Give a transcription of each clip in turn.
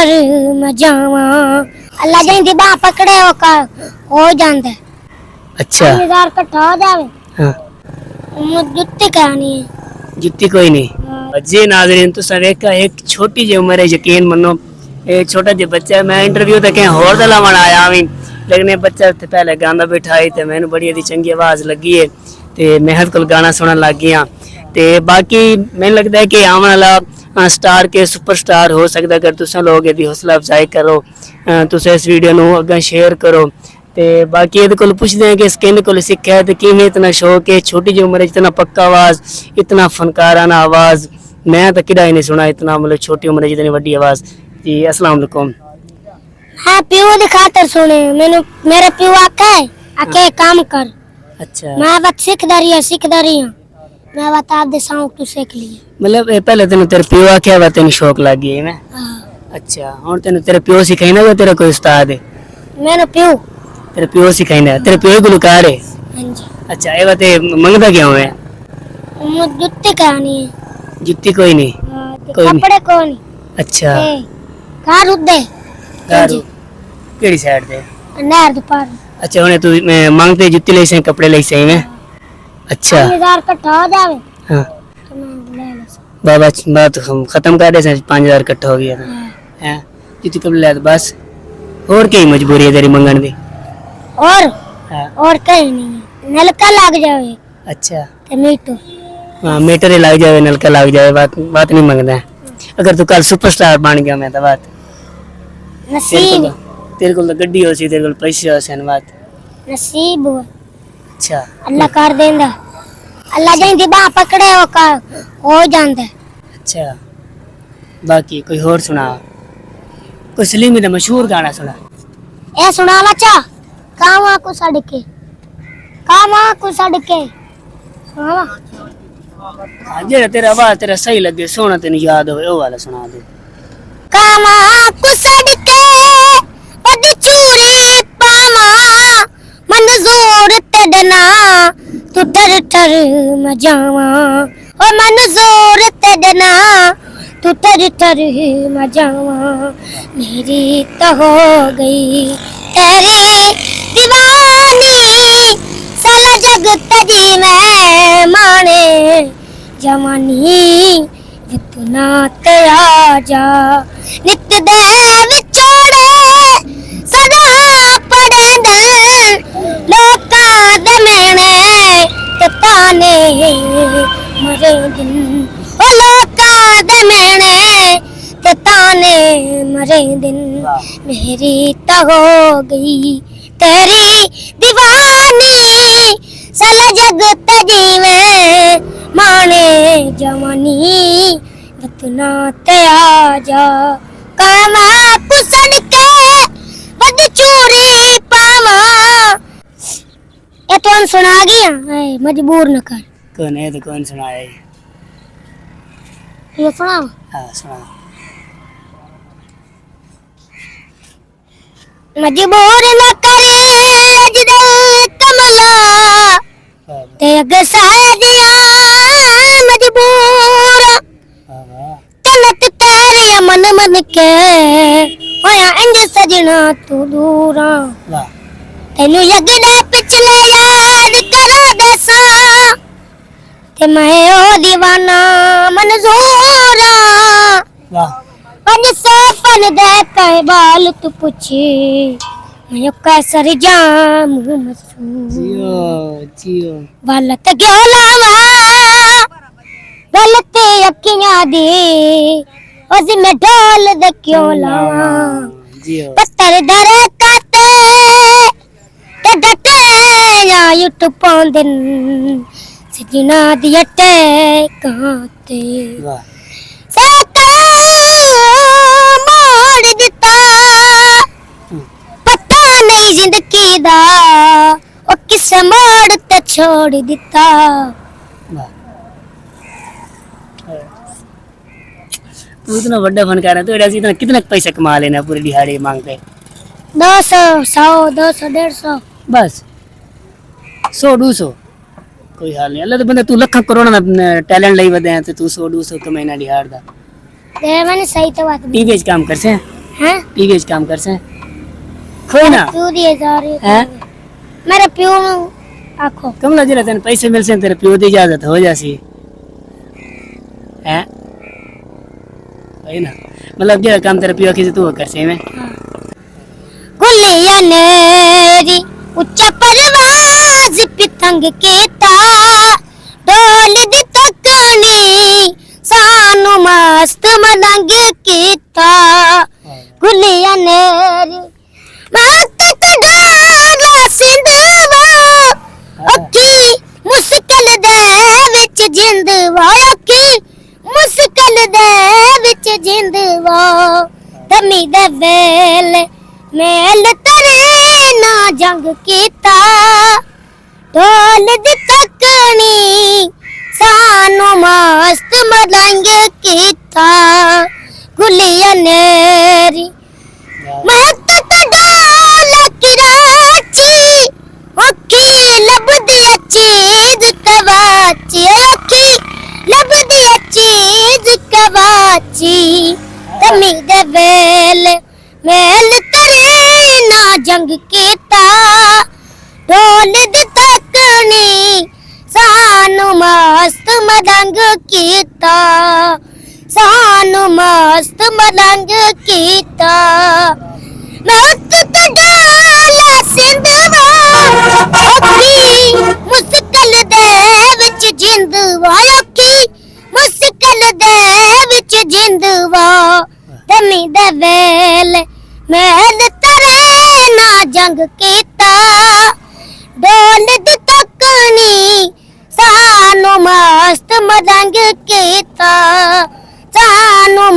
ठर मैं जावा अल्लाह जैंदी बाह पकड़े हो जांदा है। अच्छा 5000 इकट्ठा हो जावे। हाँ जुत्ती कहानी है। जुत्ती कोई नहीं जी नाज़रीन तो वेखा एक छोटी जी उम्र है यकीन मनो एक छोटा जी बच्चा है मैं इंटरव्यू तक होर दा लावन आया मैं लेकिन ये बच्चा उत्थे पहले गांदा बिठाई ते मैनू बड़ी अच्छी चंगी आवाज़ लगी है ते मेहनत कोल गाना सुनन लग गया ते बाकी मैनू लगता है कि आने वाला स्टार के सुपरस्टार हो सकता अगर तुम लोग यदि हौसला अफजाई करो तुम इस वीडियो नू अगर शेयर करो ते बाकी ये कोल पुछदे हैं कि स्किन कोल सिक्खा है तो किवें इतना शौक है छोटी जी उम्र इतना पक्का आवाज़ इतना फनकाराना आवाज़ मैं तो किड़ा ही नहीं सुना इतना मतलब छोटी उम्र इतनी बड़ी आवाज़ जी अस्सलाम वालेकुम हाँ प्यो दी खातर सुने मैंने मेरे प्यो आका है आके काम कर अच्छा मैं बात सीखदा रही हूं मैं बात आप दे साउंड तू सीख लिए मतलब पहले तेन तेरे प्यो आख्या वा तेन शौक लग गया है अच्छा हुन तेन तेरे प्यो सिखाइना वा तेरा कोई उस्ताद है मैंने प्यो तेरे प्यो सिखाइना तेरे प्यो गुलकार है हां जी अच्छा ये बात मंगदा क्यों है जुत्ती कहानी है। जुत्ती कोई नहीं कोई नहीं कपड़े को नहीं अच्छा कार उदे गारू केड़ी साइड ते नहर दे पार अच्छा हुने तू मांगते जुत्ती ले से कपड़े ले से में अच्छा 5000 इकट्ठा हो जावे। हां तो मैं ले ले बाबा बात हम खत्म कर दे 5000 इकट्ठा हो गया हैं जुत्ती कब ले बस और क्या मजबूरी है तेरी मंगन दी और कहीं नहीं नलका लग जावे अच्छा ते मीटर हाँ मीटर ही लग जाए नलका लग जाए बात बात नहीं मंगता है अगर तू कल सुपरस्टार बन गया मैं तो बात नसीब तेरे को तो गड्डी हो सी तेरे को पैसे हो सन बात नसीब अच्छा अल्लाह कर देंदा अल्लाह जैंदी बाह पकड़े हो जांदा है। अच्छा बाकी कोई और सुना कोई सलीमी दा मशहूर गाना सुना ए सुना चा कावा को सड़के सुनावा जेड़ा तेरा आवाज तेरा सही लगे सोना तेन याद होवे ओ वाला सुना दे कावा को सड़के ओदी चूरी पावा मंजूर तेडना तू ठर ठर मैं जावा ओ मंजूर तेडना तू ठर ठर मैं जावा मेरी तो हो गई तेरी दीवानी साला जग तजी मैं माने जवानी इतना ते आजा नित दे विछोड़े सदा पड़ेंदन लोकां दे मेणे ते ताने मरे दिन ओ लोकां दे मेणे ते ताने मरे दिन मेरी तो हो गई तेरी दीवानी साला जग तजीवे माने जवानी इतना ते आजा कामा कुसड़ के बद चूरी पावा ये तो सुना गया मजबूर न कर कौन है तो कौन सुनाया ये सुना हां सुना मजबूर न करे जदे कमला ते अगे साया दिया मजबूर तलत तेरे मन मन के होया इंज सजना तू दूरा वाह तेनू यगड़ा पिछले याद करा दसा ते मैं ओ दीवाना मंजूरा वाह पंज सोफन दे कहे बाल तू पूछी मैं कैसर जाम मसूर जियो जियो वलत क्यों लावा गलत अखियां दी उस में ढोल दे क्यों लावा जियो पत्थर दरे काते ते डटे या युट पौंदन सजना दी अटे काते वाह साता मोड़ दिता पता नहीं जिंदगी दा ओ किस मोड़ ते छोड़ दिता वाह तू इतना बड़ा फनकार है तो ऐसे इतना कितना पैसा कमा लेना पूरी दिहाड़ी मांग पे 200 100 200 150 बस 100 200 कोई हाल नहीं अल्लाह तो बंदा तू लखा करोड़ ना टैलेंट लाई वदे तो तू 100 200 कमाईना दिहाड़ दा ते मैंने सही तो बात टीवी च काम कर से हैं पीके काम कर से कोई ना प्यो दिए जा रहे हैं मेरे प्यो आखो कमला जरा तेन पैसे मिल से तेरे प्यो की इजाजत हो जासी हैं वही ना मतलब जो काम तेरे प्यो की तू कर से में गुलिया नेरी उच्चा परवाज पितंग केता ढोल दी तकनी सानू मस्त मदंग केता गुलिया नेरी मस्त कडारा सिंधवा अखी मुश्किल दे विच जिंदवा अखी मुश्किल दे विच जिंदवा दमी दे वेले मेल तरे ना जंग कीता ढोल दी तकनी सानू मस्त मदंग कीता गुलिया नेरी मस्त ढोल किराची ओखी लबदी चीज कवाची ओखी लबदी चीज कवाची तमी दे वेले मेल तरे ना जंग कीता ढोल दी तकनी सानू मस्त मदंग कीता सानू मस्त मदंग कीता मस्त ढोल सिंधवा ओखी मुश्किल दे विच जिंदवा ओखी मुश्किल दे विच जिंदवा दमी दे वेले मेल तरे ना जंग कीता ढोल दी तकनी सानू मस्त मदंग कीता सानू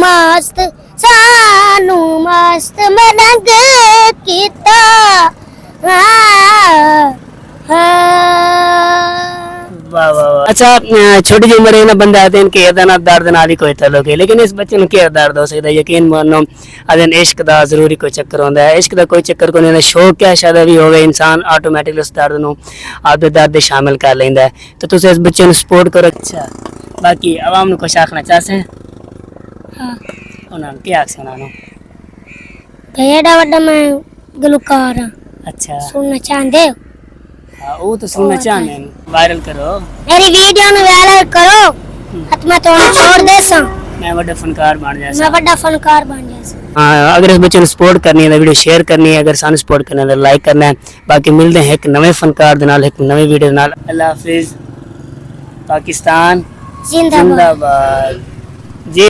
मस्त मदंग कीता वाह वाह वाह। अच्छा छोटी जी उम्र में बंदे आते हैं इनके अदना दर्द नाली कोई तल्लुक है लेकिन इस बच्चे ने क्या दर्द हो सकता है यकीन मानो अदन इश्क दा जरूरी कोई चक्कर होता है इश्क दा कोई चक्कर को नहीं शौक क्या शायद भी होवे इंसान ऑटोमेटिकली उस दर्द नु आपदे दर्द दे शामिल कर लेंदा है तो तुम इस बच्चे ਨੂੰ सपोर्ट करो अच्छा बाकी आवाम ਨੂੰ कुछ आखना चाहते हैं हां ਉਹਨਾਂ ਨੂੰ ਕੀ ਆਖਣਾ ਉਹਨਾਂ ਨੂੰ गएड़ा वड्डा मैं गुलकार हां अच्छा सुनना चाहते हो हाँ वो तो सुनना चाहते हैं वायरल करो मेरी वीडियो नु वायरल करो हत मैं तो छोड़ दे सा मैं बड़ा फनकार बन जासा मैं बड़ा फनकार बन जासा हाँ अगर इस बच्चे को सपोर्ट करनी है तो वीडियो शेयर करनी है अगर सानू सपोर्ट करना है तो लाइक करना है बाकी मिलते हैं एक नवे फनकार दे नाल एक नवी वीडियो दे नाल अल्लाह हाफिज पाकिस्तान जिंदाबाद जिंदाबाद